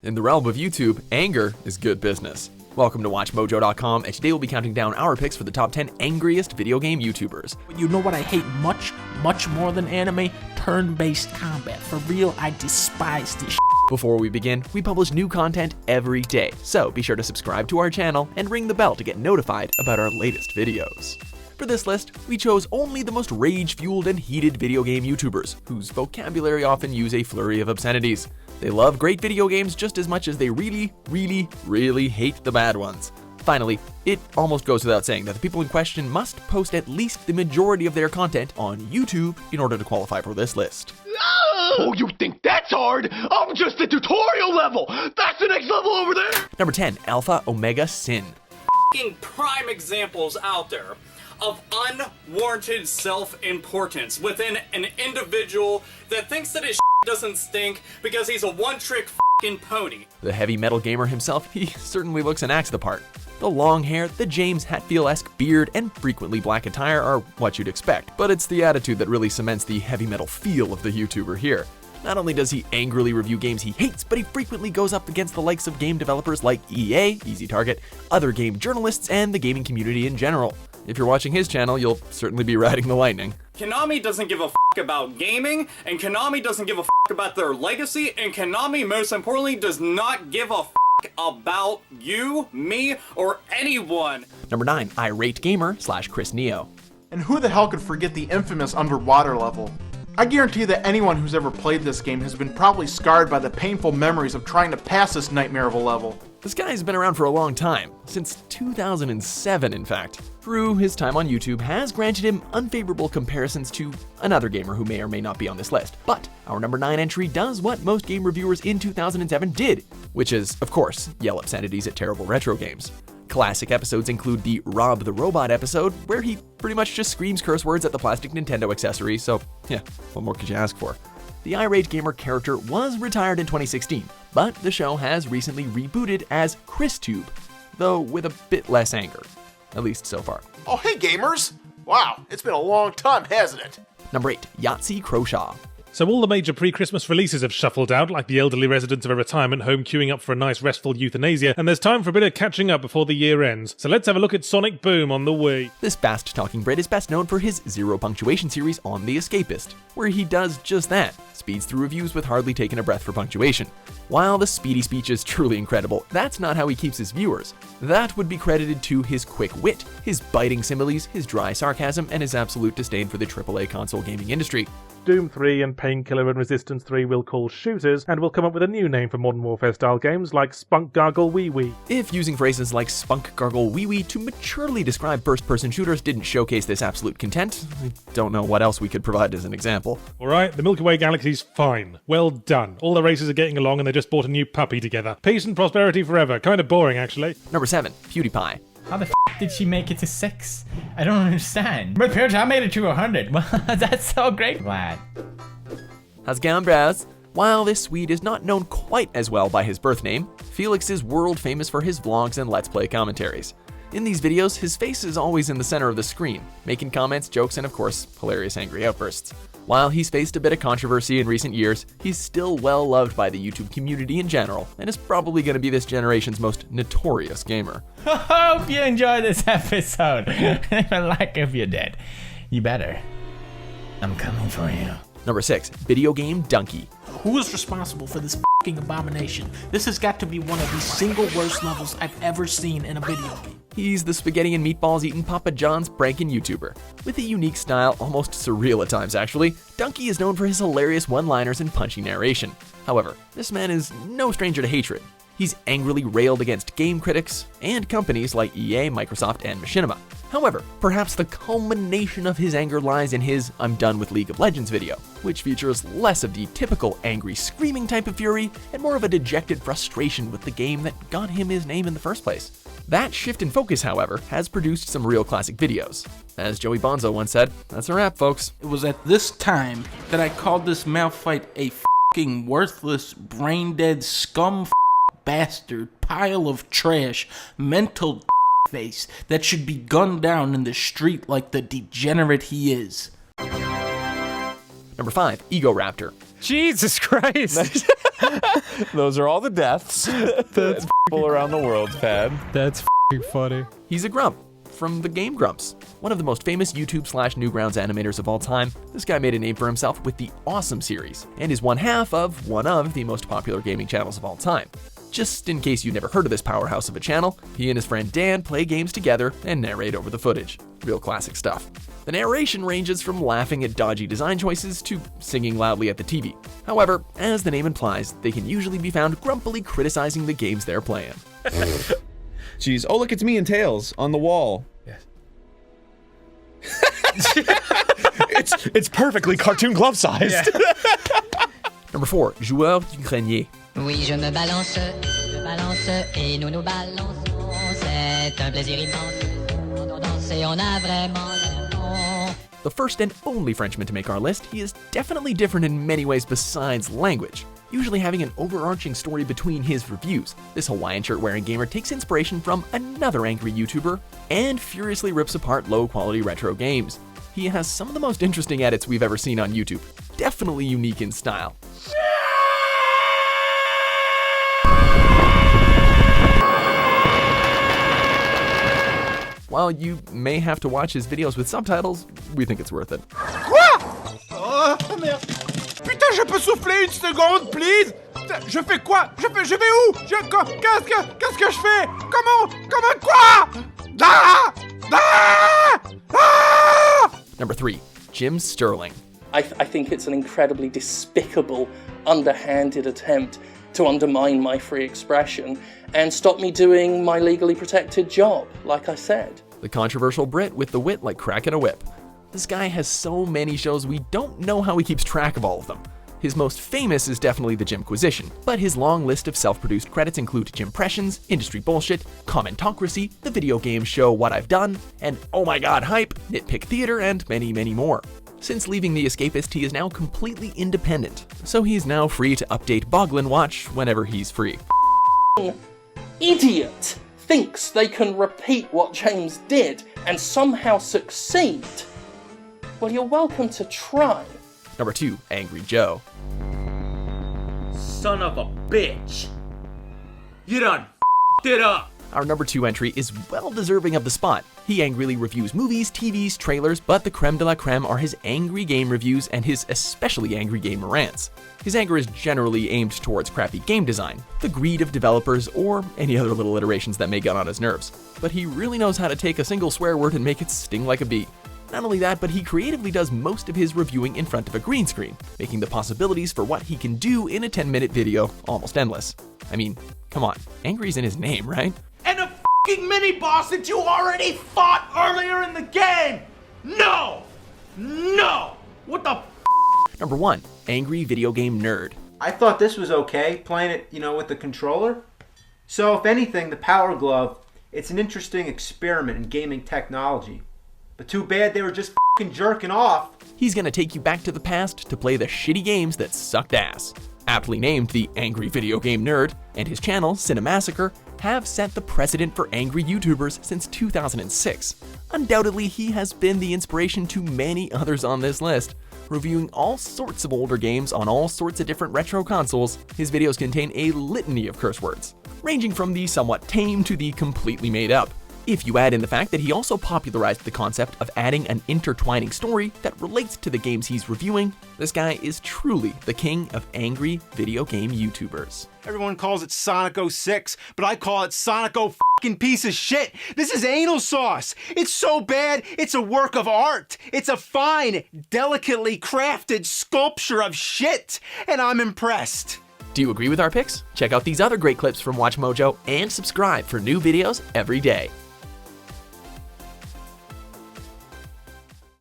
In the realm of YouTube, anger is good business. Welcome to WatchMojo.com, and today we'll be counting down our picks for the top 10 angriest video game YouTubers. You know what I hate much more than anime? Turn-based combat. For real, I despise this shit. Before we begin, we publish new content every day, so be sure to subscribe to our channel and ring the bell to get notified about our latest videos. For this list, we chose only the most rage-fueled and heated video game YouTubers, whose vocabulary often use a flurry of obscenities. They love great video games just as much as they really hate the bad ones. Finally, it almost goes without saying that the people in question must post at least the majority of their content on YouTube in order to qualify for this list. Oh, you think that's hard? I'm just at tutorial level! That's the next level over there! Number 10, AlphaOmegaSin. Prime examples out there of unwarranted self-importance within an individual that thinks that his doesn't stink because he's a one-trick pony. The heavy metal gamer himself, he certainly looks and acts the part. The long hair, the James Hetfield-esque beard, and frequently black attire are what you'd expect, but it's the attitude that really cements the heavy metal feel of the YouTuber here. Not only does he angrily review games he hates, but he frequently goes up against the likes of game developers like EA, easy target, other game journalists, and the gaming community in general. If you're watching his channel, you'll certainly be riding the lightning. Konami doesn't give a about gaming, and Konami doesn't give a about their legacy, and Konami, most importantly, does not give a about you, me, or anyone. Number 9, Irate Gamer / Chris Neo. And who the hell could forget the infamous underwater level? I guarantee that anyone who's ever played this game has been probably scarred by the painful memories of trying to pass this nightmare of a level. This guy's been around for a long time, since 2007 in fact. Through his time on YouTube has granted him unfavorable comparisons to another gamer who may or may not be on this list. But our number 9 entry does what most game reviewers in 2007 did, which is, of course, yell obscenities at terrible retro games. Classic episodes include the Rob the Robot episode, where he pretty much just screams curse words at the plastic Nintendo accessory, so yeah, what more could you ask for? The Irate Gamer character was retired in 2016, but the show has recently rebooted as ChrisTube, though with a bit less anger. At least so far. Oh, hey gamers! Wow, it's been a long time, hasn't it? Number 8, Yahtzee Croshaw. So all the major pre-Christmas releases have shuffled out, like the elderly residents of a retirement home queuing up for a nice restful euthanasia, and there's time for a bit of catching up before the year ends. So let's have a look at Sonic Boom on the Wii. This fast-talking Brit is best known for his zero punctuation series on The Escapist, where he does just that, speeds through reviews with hardly taking a breath for punctuation. While the speedy speech is truly incredible, that's not how he keeps his viewers. That would be credited to his quick wit, his biting similes, his dry sarcasm, and his absolute disdain for the AAA console gaming industry. Doom 3 and Painkiller and Resistance 3 will call shooters, and will come up with a new name for Modern Warfare style games like Spunk Gargle Wee Wee. If using phrases like Spunk Gargle Wee Wee to maturely describe first-person shooters didn't showcase this absolute content, I don't know what else we could provide as an example. Alright, the Milky Way galaxy's fine. Well done. All the races are getting along and they just bought a new puppy together. Peace and prosperity forever. Kind of boring, actually. Number 7, PewDiePie. How the did she make it to 6? I don't understand. But PewDiePie, I made it to 100. Well, that's so great. Glad. How's it going, bros? While this Swede is not known quite as well by his birth name, Felix is world famous for his vlogs and Let's Play commentaries. In these videos, his face is always in the center of the screen, making comments, jokes, and of course, hilarious angry outbursts. While he's faced a bit of controversy in recent years, he's still well loved by the YouTube community in general, and is probably going to be this generation's most notorious gamer. Hope you enjoyed this episode. If I like if you did, you better. I'm coming for you. Number 6, videogamedunkey. Who is responsible for this fucking abomination? This has got to be one of the single worst levels I've ever seen in a video game. He's the spaghetti and meatballs eating Papa John's pranking YouTuber. With a unique style, almost surreal at times actually, Dunkey is known for his hilarious one-liners and punchy narration. However, this man is no stranger to hatred. He's angrily railed against game critics and companies like EA, Microsoft, and Machinima. However, perhaps the culmination of his anger lies in his I'm done with League of Legends video, which features less of the typical angry screaming type of fury and more of a dejected frustration with the game that got him his name in the first place. That shift in focus, however, has produced some real classic videos. As Joey Bonzo once said, that's a wrap, folks. It was at this time that I called this mouth fight a fucking worthless, brain-dead scum bastard pile of trash, mental face that should be gunned down in the street like the degenerate he is. Number 5, Egoraptor. Jesus Christ. Those are all the deaths. That's people around the world, Pad. That's funny. He's a Grump from the game Grumps, one of the most famous YouTube/Newgrounds animators of all time. This guy made a name for himself with the Awesome series, and is one half of one of the most popular gaming channels of all time. Just in case you never heard of this powerhouse of a channel, he and his friend Dan play games together and narrate over the footage. Real classic stuff. The narration ranges from laughing at dodgy design choices to singing loudly at the TV. However, as the name implies, they can usually be found grumpily criticizing the games they're playing. Jeez. Oh, look, it's me and Tails on the wall. Yes. It's perfectly cartoon glove-sized. Yeah. Number 4, Joueur Du Grenier. Oui, je me balance et nous nous balançons. C'est un plaisir immense. Quand on danse et on a vraiment l'air bon. The first and only Frenchman to make our list, he is definitely different in many ways besides language, usually having an overarching story between his reviews. This Hawaiian shirt-wearing gamer takes inspiration from another angry YouTuber and furiously rips apart low-quality retro games. He has some of the most interesting edits we've ever seen on YouTube, definitely unique in style. While you may have to watch his videos with subtitles, we think it's worth it. Quoi? Oh, merde. Putain, je peux souffler une seconde, please? Je fais quoi? Je vais où? Qu'est-ce que je fais? Comment quoi? Ah! Ah! Ah! Number 3, Jim Sterling. I think it's an incredibly despicable, underhanded attempt to undermine my free expression and stop me doing my legally protected job, like I said. The controversial Brit with the wit like cracking a whip. This guy has so many shows we don't know how he keeps track of all of them. His most famous is definitely the Jimquisition, but his long list of self-produced credits include Jimpressions, Industry Bullshit, Commentocracy, the video game show What I've Done, and Oh My God Hype, Nitpick Theater, and many, many more. Since leaving The Escapist, he is now completely independent, so he's now free to update Boglin Watch whenever he's free. Idiot thinks they can repeat what James did and somehow succeed. Well, you're welcome to try. Number 2, Angry Joe. Son of a bitch. You done f***ed it up. Our number 2 entry is well deserving of the spot. He angrily reviews movies, TVs, trailers, but the creme de la creme are his angry game reviews and his especially angry game rants. His anger is generally aimed towards crappy game design, the greed of developers, or any other little iterations that may get on his nerves. But he really knows how to take a single swear word and make it sting like a bee. Not only that, but he creatively does most of his reviewing in front of a green screen, making the possibilities for what he can do in a 10-minute video almost endless. I mean, come on, angry's in his name, right? And a f***ing mini-boss that you already fought earlier in the game! No! What the f***? Number 1, Angry Video Game Nerd. I thought this was okay, playing it, with the controller. So if anything, the Power Glove, it's an interesting experiment in gaming technology. But too bad they were just f***ing jerking off. He's gonna take you back to the past to play the shitty games that sucked ass. Aptly named the Angry Video Game Nerd, and his channel, Cinemassacre, have set the precedent for angry YouTubers since 2006. Undoubtedly, he has been the inspiration to many others on this list. Reviewing all sorts of older games on all sorts of different retro consoles, his videos contain a litany of curse words, ranging from the somewhat tame to the completely made up. If you add in the fact that he also popularized the concept of adding an intertwining story that relates to the games he's reviewing, this guy is truly the king of angry video game YouTubers. Everyone calls it Sonic 06, but I call it Sonic f***ing piece of shit. This is anal sauce. It's so bad, it's a work of art. It's a fine, delicately crafted sculpture of shit, and I'm impressed. Do you agree with our picks? Check out these other great clips from WatchMojo and subscribe for new videos every day.